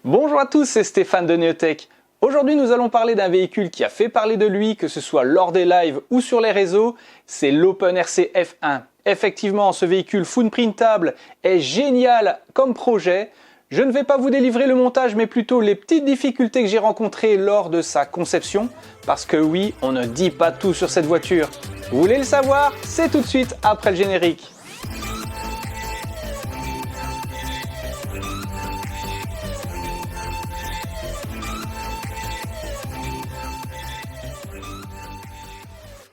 Bonjour à tous, c'est Stéphane de Neotech. Aujourd'hui, nous allons parler d'un véhicule qui a fait parler de lui, que ce soit lors des lives ou sur les réseaux, c'est l'OpenRC F1. Effectivement, ce véhicule footprintable est génial comme projet. Je ne vais pas vous délivrer le montage, mais plutôt les petites difficultés que j'ai rencontrées lors de sa conception. Parce que oui, on ne dit pas tout sur cette voiture. Vous voulez le savoir? C'est tout de suite après le générique.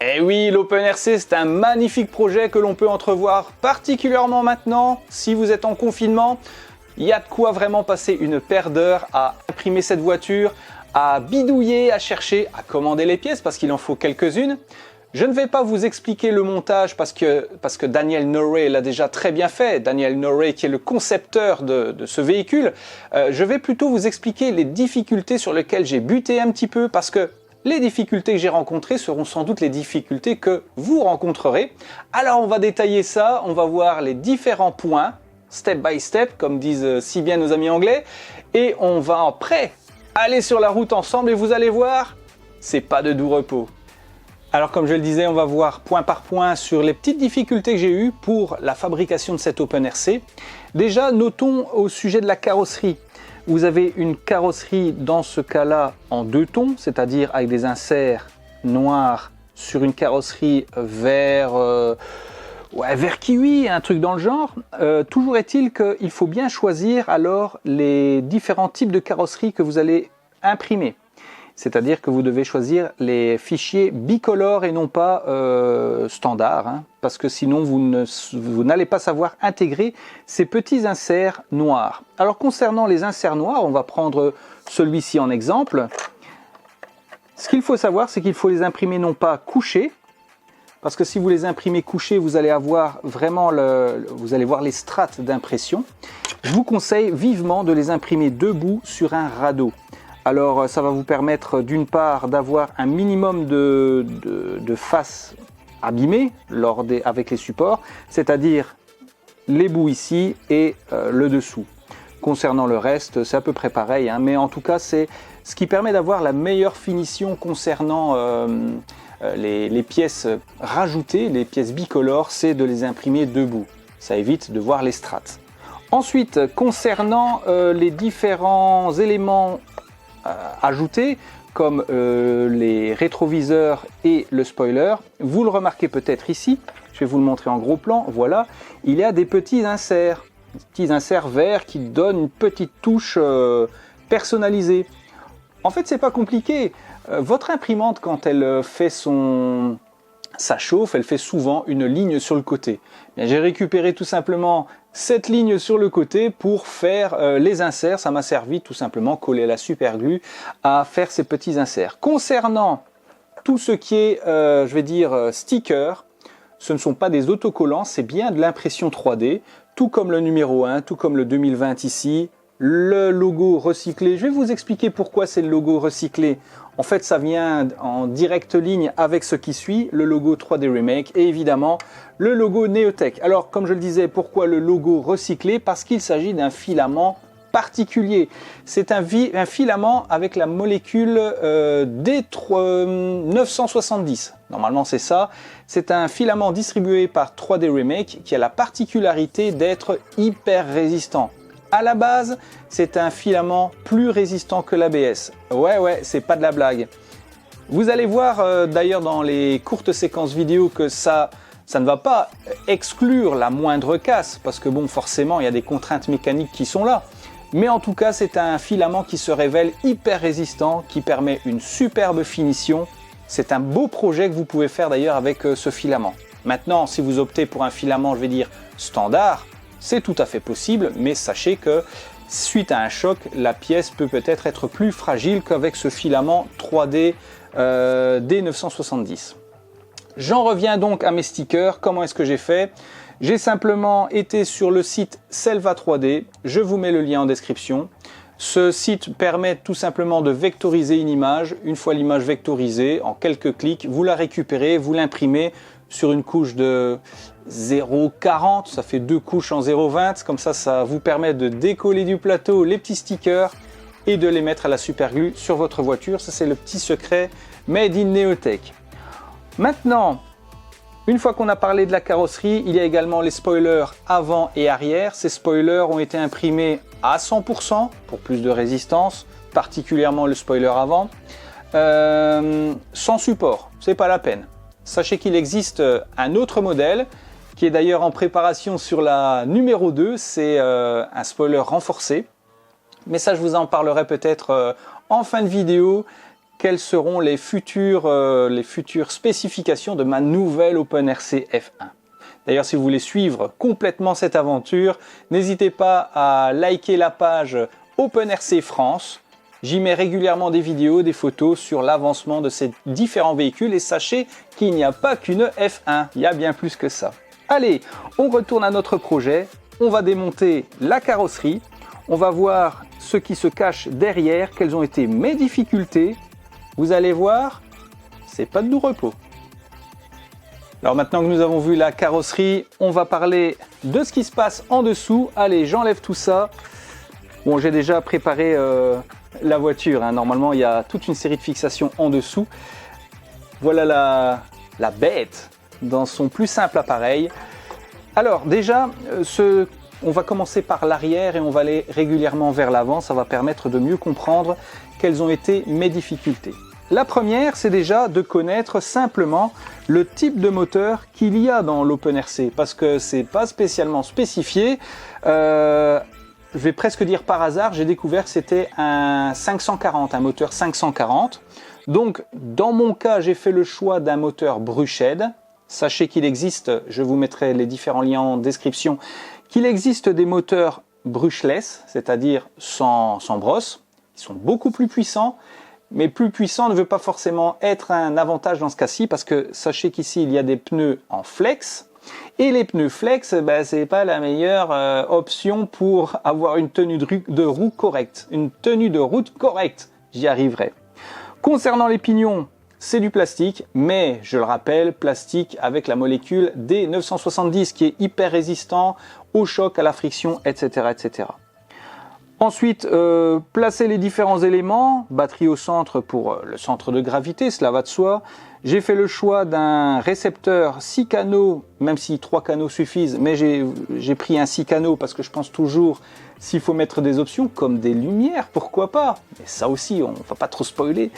Et oui, l'OpenRC, c'est un magnifique projet que l'on peut entrevoir, particulièrement maintenant, si vous êtes en confinement. Il y a de quoi vraiment passer une paire d'heures à imprimer cette voiture, à bidouiller, à chercher, à commander les pièces, parce qu'il en faut quelques-unes. Je ne vais pas vous expliquer le montage parce que Daniel Norray l'a déjà très bien fait. Daniel Norray qui est le concepteur de ce véhicule. Je vais plutôt vous expliquer les difficultés sur lesquelles j'ai buté un petit peu parce que les difficultés que j'ai rencontrées seront sans doute les difficultés que vous rencontrerez. Alors on va détailler ça, on va voir les différents points, step by step, comme disent si bien nos amis anglais. Et on va après aller sur la route ensemble et vous allez voir, c'est pas de doux repos. Alors comme je le disais, on va voir point par point sur les petites difficultés que j'ai eues pour la fabrication de cette OpenRC. Déjà, notons au sujet de la carrosserie. Vous avez une carrosserie dans ce cas-là en deux tons, c'est-à-dire avec des inserts noirs sur une carrosserie vert kiwi, un truc dans le genre. Toujours est-il qu'il faut bien choisir alors les différents types de carrosserie que vous allez imprimer. C'est-à-dire que vous devez choisir les fichiers bicolores et non pas standards, hein, parce que sinon vous n'allez pas savoir intégrer ces petits inserts noirs. Alors concernant les inserts noirs, on va prendre celui-ci en exemple. Ce qu'il faut savoir, c'est qu'il faut les imprimer non pas couchés, parce que si vous les imprimez couchés, vous allez avoir vraiment vous allez voir les strates d'impression. Je vous conseille vivement de les imprimer debout sur un radeau. Alors ça va vous permettre d'une part d'avoir un minimum de faces abîmées avec les supports, c'est-à-dire les bouts ici et le dessous. Concernant le reste, c'est à peu près pareil, hein, mais en tout cas c'est ce qui permet d'avoir la meilleure finition concernant les pièces rajoutées, les pièces bicolores, c'est de les imprimer debout. Ça évite de voir les strates. Ensuite, concernant les différents éléments ajoutés comme les rétroviseurs et le spoiler, vous le remarquez peut-être ici, je vais vous le montrer en gros plan, voilà, il y a des petits inserts verts qui donnent une petite touche personnalisée. En fait, c'est pas compliqué. Votre imprimante, quand elle fait sa chauffe, elle fait souvent une ligne sur le côté. J'ai récupéré tout simplement cette ligne sur le côté pour faire les inserts. Ça m'a servi tout simplement, coller la super glue, à faire ces petits inserts. Concernant tout ce qui est, je vais dire, sticker, ce ne sont pas des autocollants, c'est bien de l'impression 3D, tout comme le numéro 1, tout comme le 2020 ici, le logo recyclé. Je vais vous expliquer pourquoi c'est le logo recyclé. En fait, ça vient en directe ligne avec ce qui suit, le logo 3D Remake et évidemment le logo Neotech. Alors, comme je le disais, pourquoi le logo recyclé? Parce qu'il s'agit d'un filament particulier. C'est un filament avec la molécule D970. Normalement, c'est ça. C'est un filament distribué par 3D Remake qui a la particularité d'être hyper résistant. À la base, c'est un filament plus résistant que l'ABS. Ouais, c'est pas de la blague. Vous allez voir d'ailleurs dans les courtes séquences vidéo que ça ne va pas exclure la moindre casse, parce que bon, forcément, il y a des contraintes mécaniques qui sont là. Mais en tout cas, c'est un filament qui se révèle hyper résistant, qui permet une superbe finition. C'est un beau projet que vous pouvez faire d'ailleurs avec ce filament. Maintenant, si vous optez pour un filament, je vais dire, standard, c'est tout à fait possible, mais sachez que suite à un choc, la pièce peut peut-être être plus fragile qu'avec ce filament 3D D970. J'en reviens donc à mes stickers. Comment est-ce que j'ai fait? J'ai simplement été sur le site Selva 3D, je vous mets le lien en description. Ce site permet tout simplement de vectoriser une image. Une fois l'image vectorisée, en quelques clics, vous la récupérez, vous l'imprimez sur une couche de 0,40, ça fait deux couches en 0,20, comme ça vous permet de décoller du plateau les petits stickers et de les mettre à la superglue sur votre voiture. Ça, c'est le petit secret made in Neotech. Maintenant, une fois qu'on a parlé de la carrosserie, il y a également les spoilers avant et arrière. Ces spoilers ont été imprimés à 100% pour plus de résistance, particulièrement le spoiler avant, sans support, c'est pas la peine. Sachez qu'il existe un autre modèle qui est d'ailleurs en préparation sur la numéro 2, c'est un spoiler renforcé. Mais ça, je vous en parlerai peut-être en fin de vidéo. Quelles seront les futures spécifications de ma nouvelle OpenRC F1. D'ailleurs, si vous voulez suivre complètement cette aventure, n'hésitez pas à liker la page OpenRC France. J'y mets régulièrement des vidéos, des photos sur l'avancement de ces différents véhicules. Et sachez qu'il n'y a pas qu'une F1, il y a bien plus que ça. Allez, on retourne à notre projet. On va démonter la carrosserie. On va voir ce qui se cache derrière, quelles ont été mes difficultés. Vous allez voir, c'est pas de doux repos. Alors maintenant que nous avons vu la carrosserie, on va parler de ce qui se passe en dessous. Allez, j'enlève tout ça. Bon, j'ai déjà préparé la voiture, hein. Normalement, il y a toute une série de fixations en dessous. Voilà la bête dans son plus simple appareil. Alors déjà, on va commencer par l'arrière et on va aller régulièrement vers l'avant. Ça va permettre de mieux comprendre quelles ont été mes difficultés. La première, c'est déjà de connaître simplement le type de moteur qu'il y a dans l'OpenRC, parce que c'est pas spécialement spécifié. Je vais presque dire par hasard, j'ai découvert que c'était un 540, un moteur 540. Donc, dans mon cas, j'ai fait le choix d'un moteur Bruchhead. Sachez qu'il existe, je vous mettrai les différents liens en description, qu'il existe des moteurs brushless, c'est-à-dire sans brosse. Ils sont beaucoup plus puissants, mais plus puissant ne veut pas forcément être un avantage dans ce cas-ci, parce que sachez qu'ici, il y a des pneus en flex, et les pneus flex, c'est pas la meilleure option pour avoir une tenue de route correcte. Une tenue de route correcte, j'y arriverai. Concernant les pignons, c'est du plastique, mais je le rappelle, plastique avec la molécule D970 qui est hyper résistant au choc, à la friction, etc. etc. Ensuite, placer les différents éléments, batterie au centre pour le centre de gravité, cela va de soi. J'ai fait le choix d'un récepteur 6 canaux, même si 3 canaux suffisent, mais j'ai pris un 6 canaux parce que je pense toujours, s'il faut mettre des options, comme des lumières, pourquoi pas. Mais ça aussi, on ne va pas trop spoiler.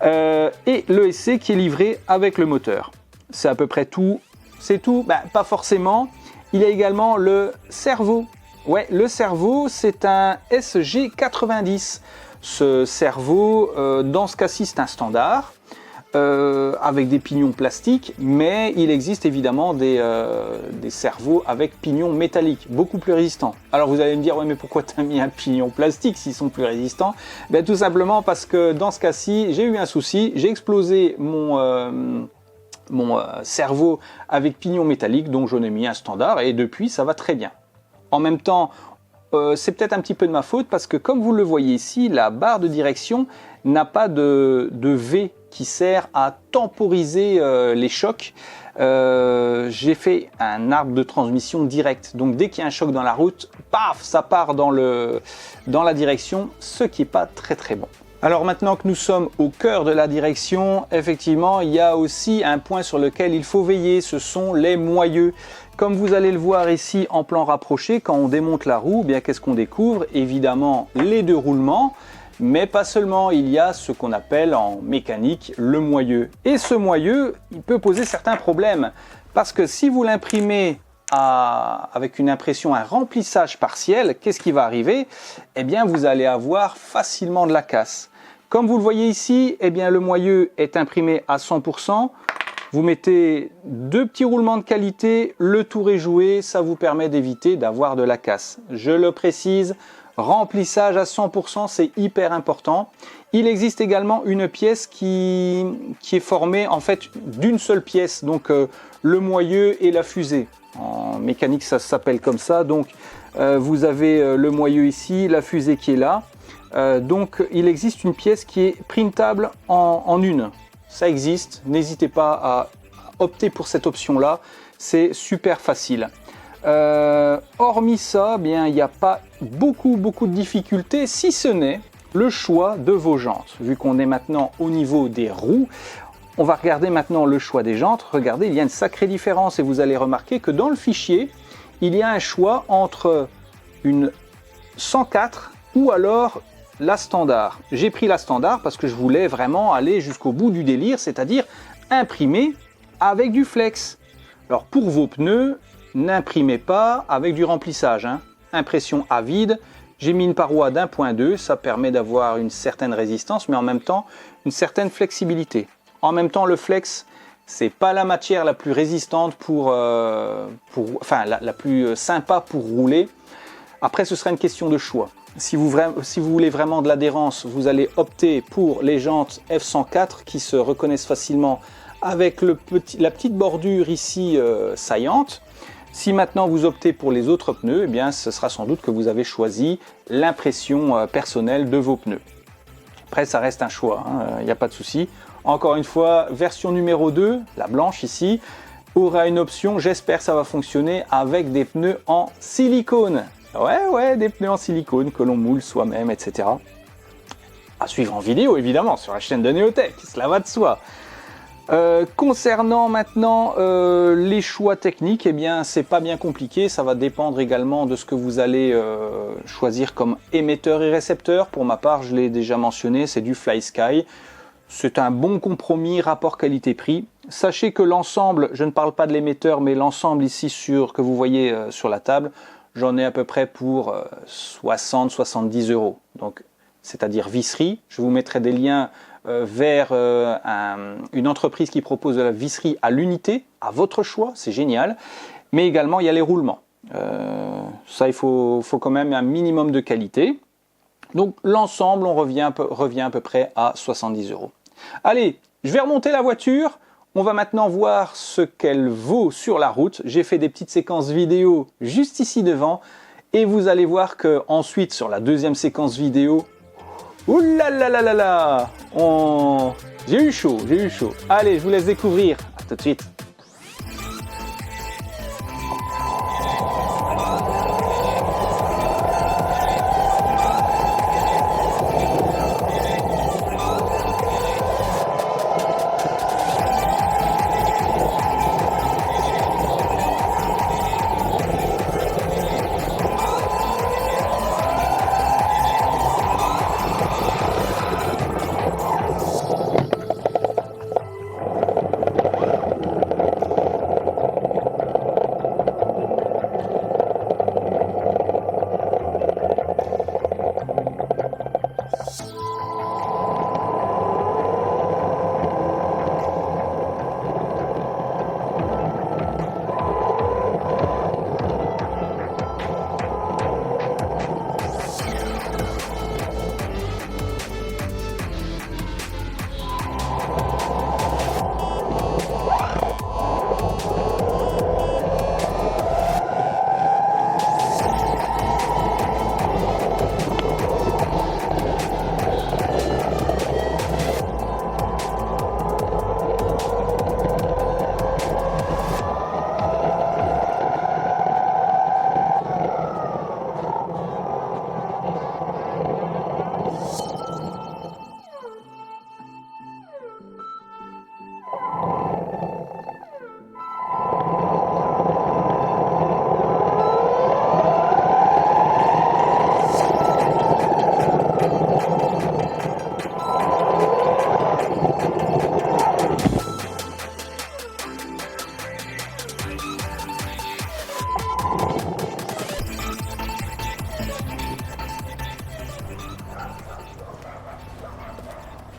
Et l'ESC qui est livré avec le moteur. C'est à peu près tout. C'est tout? Pas forcément. Il y a également le cerveau. Ouais, le cerveau, c'est un SG90. Ce cerveau, dans ce cas-ci, c'est un standard, avec des pignons plastiques, mais il existe évidemment des cerveaux avec pignons métalliques, beaucoup plus résistants. Alors vous allez me dire, ouais, mais pourquoi tu as mis un pignon plastique s'ils sont plus résistants? Tout simplement parce que dans ce cas-ci, j'ai eu un souci, j'ai explosé mon cerveau avec pignon métallique, donc j'en ai mis un standard, et depuis, ça va très bien. En même temps, c'est peut-être un petit peu de ma faute parce que comme vous le voyez ici, la barre de direction n'a pas de V qui sert à temporiser les chocs. J'ai fait un arbre de transmission direct. Donc dès qu'il y a un choc dans la route, paf, ça part dans la direction, ce qui n'est pas très très bon. Alors maintenant que nous sommes au cœur de la direction, effectivement, il y a aussi un point sur lequel il faut veiller, ce sont les moyeux. Comme vous allez le voir ici en plan rapproché, quand on démonte la roue, bien qu'est-ce qu'on découvre? Évidemment les deux roulements, mais pas seulement, il y a ce qu'on appelle en mécanique le moyeu. Et ce moyeu, il peut poser certains problèmes, parce que si vous l'imprimez avec une impression, un remplissage partiel, qu'est-ce qui va arriver? Eh bien, vous allez avoir facilement de la casse. Comme vous le voyez ici, eh bien, le moyeu est imprimé à 100%. Vous mettez deux petits roulements de qualité, le tour est joué, ça vous permet d'éviter d'avoir de la casse. Je le précise, remplissage à 100%, c'est hyper important. Il existe également une pièce qui est formée en fait d'une seule pièce, donc le moyeu et la fusée. En mécanique, ça s'appelle comme ça. Donc, vous avez le moyeu ici, la fusée qui est là. Donc, il existe une pièce qui est printable en une. Ça existe. N'hésitez pas à opter pour cette option-là. C'est super facile. Hormis ça, bien, il n'y a pas beaucoup de difficultés, si ce n'est le choix de vos jantes. Vu qu'on est maintenant au niveau des roues, on va regarder maintenant le choix des jantes. Regardez, il y a une sacrée différence et vous allez remarquer que dans le fichier, il y a un choix entre une 104 ou alors la standard. J'ai pris la standard parce que je voulais vraiment aller jusqu'au bout du délire, c'est-à-dire imprimer avec du flex. Alors pour vos pneus, n'imprimez pas avec du remplissage, hein. Impression à vide. J'ai mis une paroi d'1.2, ça permet d'avoir une certaine résistance, mais en même temps une certaine flexibilité. En même temps, le flex, c'est pas la matière la plus résistante enfin la plus sympa pour rouler. Après, ce sera une question de choix. Si vous voulez vraiment de l'adhérence, vous allez opter pour les jantes F104 qui se reconnaissent facilement avec la petite bordure ici saillante. Si maintenant vous optez pour les autres pneus, eh bien, ce sera sans doute que vous avez choisi l'impression personnelle de vos pneus. Après, ça reste un choix, il n'y a pas de souci. Encore une fois, version numéro 2, la blanche ici, aura une option, j'espère que ça va fonctionner, avec des pneus en silicone. Ouais, des pneus en silicone que l'on moule soi-même, etc. À suivre en vidéo, évidemment, sur la chaîne de Neotech, cela va de soi. Concernant maintenant les choix techniques, eh bien c'est pas bien compliqué, ça va dépendre également de ce que vous allez choisir comme émetteur et récepteur. Pour ma part, je l'ai déjà mentionné, c'est du FlySky. C'est un bon compromis rapport qualité-prix. Sachez que l'ensemble, je ne parle pas de l'émetteur, mais l'ensemble ici que vous voyez sur la table, j'en ai à peu près pour 60-70 €. Donc, c'est-à-dire visserie. Je vous mettrai des liens vers une entreprise qui propose de la visserie à l'unité, à votre choix, c'est génial. Mais également, il y a les roulements. Ça, il faut quand même un minimum de qualité. Donc, l'ensemble, on revient à peu près à 70 €. Allez, je vais remonter la voiture. On va maintenant voir ce qu'elle vaut sur la route. J'ai fait des petites séquences vidéo juste ici devant. Et vous allez voir que ensuite, sur la deuxième séquence vidéo, ouh là là là là là, j'ai eu chaud. Allez, je vous laisse découvrir. À tout de suite.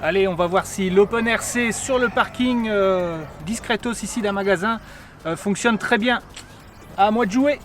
Allez, on va voir si l'OpenRC sur le parking discretos ici d'un magasin fonctionne très bien. À moi de jouer.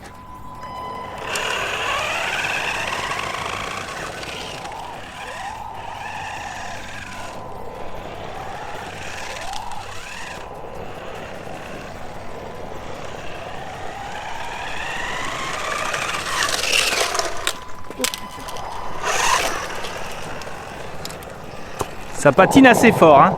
Ça patine assez fort, hein.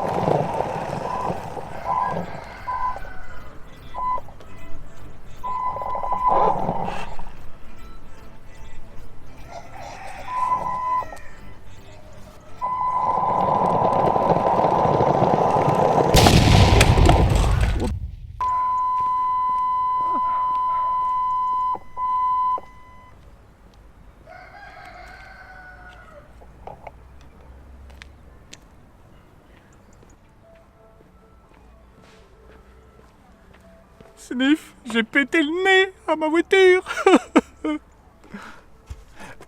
Sniff, j'ai pété le nez à ma voiture.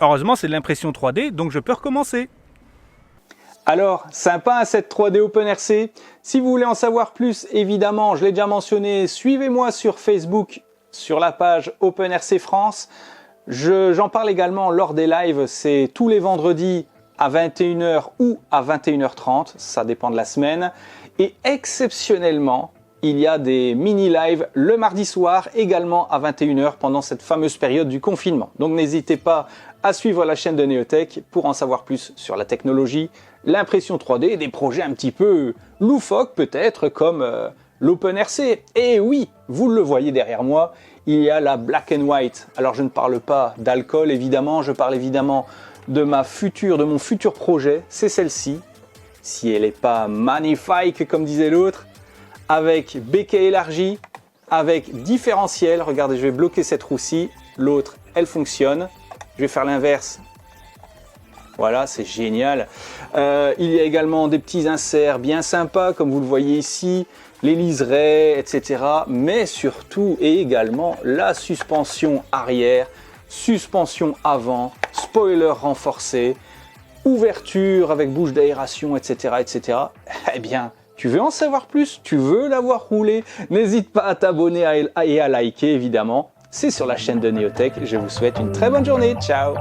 Heureusement, c'est de l'impression 3D, donc je peux recommencer. Alors, sympa cette 3D OpenRC. Si vous voulez en savoir plus, évidemment, je l'ai déjà mentionné, suivez-moi sur Facebook, sur la page OpenRC France. J'en parle également lors des lives, c'est tous les vendredis à 21h ou à 21h30, ça dépend de la semaine. Et exceptionnellement, il y a des mini-lives le mardi soir, également à 21h pendant cette fameuse période du confinement. Donc n'hésitez pas à suivre la chaîne de Neotech pour en savoir plus sur la technologie, l'impression 3D et des projets un petit peu loufoques peut-être comme l'OpenRC. Et oui, vous le voyez derrière moi, il y a la Black and White. Alors je ne parle pas d'alcool évidemment, je parle évidemment de mon futur projet, c'est celle-ci. Si elle n'est pas magnifique comme disait l'autre, avec béquet élargi, avec différentiel. Regardez, je vais bloquer cette roue-ci. L'autre, elle fonctionne. Je vais faire l'inverse. Voilà, c'est génial. Il y a également des petits inserts bien sympas, comme vous le voyez ici, les liserets, etc. Mais surtout et également la suspension arrière, suspension avant, spoiler renforcé, ouverture avec bouche d'aération, etc., etc. Eh bien, tu veux en savoir plus? Tu veux l'avoir roulé? N'hésite pas à t'abonner et à liker, évidemment. C'est sur la chaîne de Neotech. Je vous souhaite une très bonne journée. Ciao!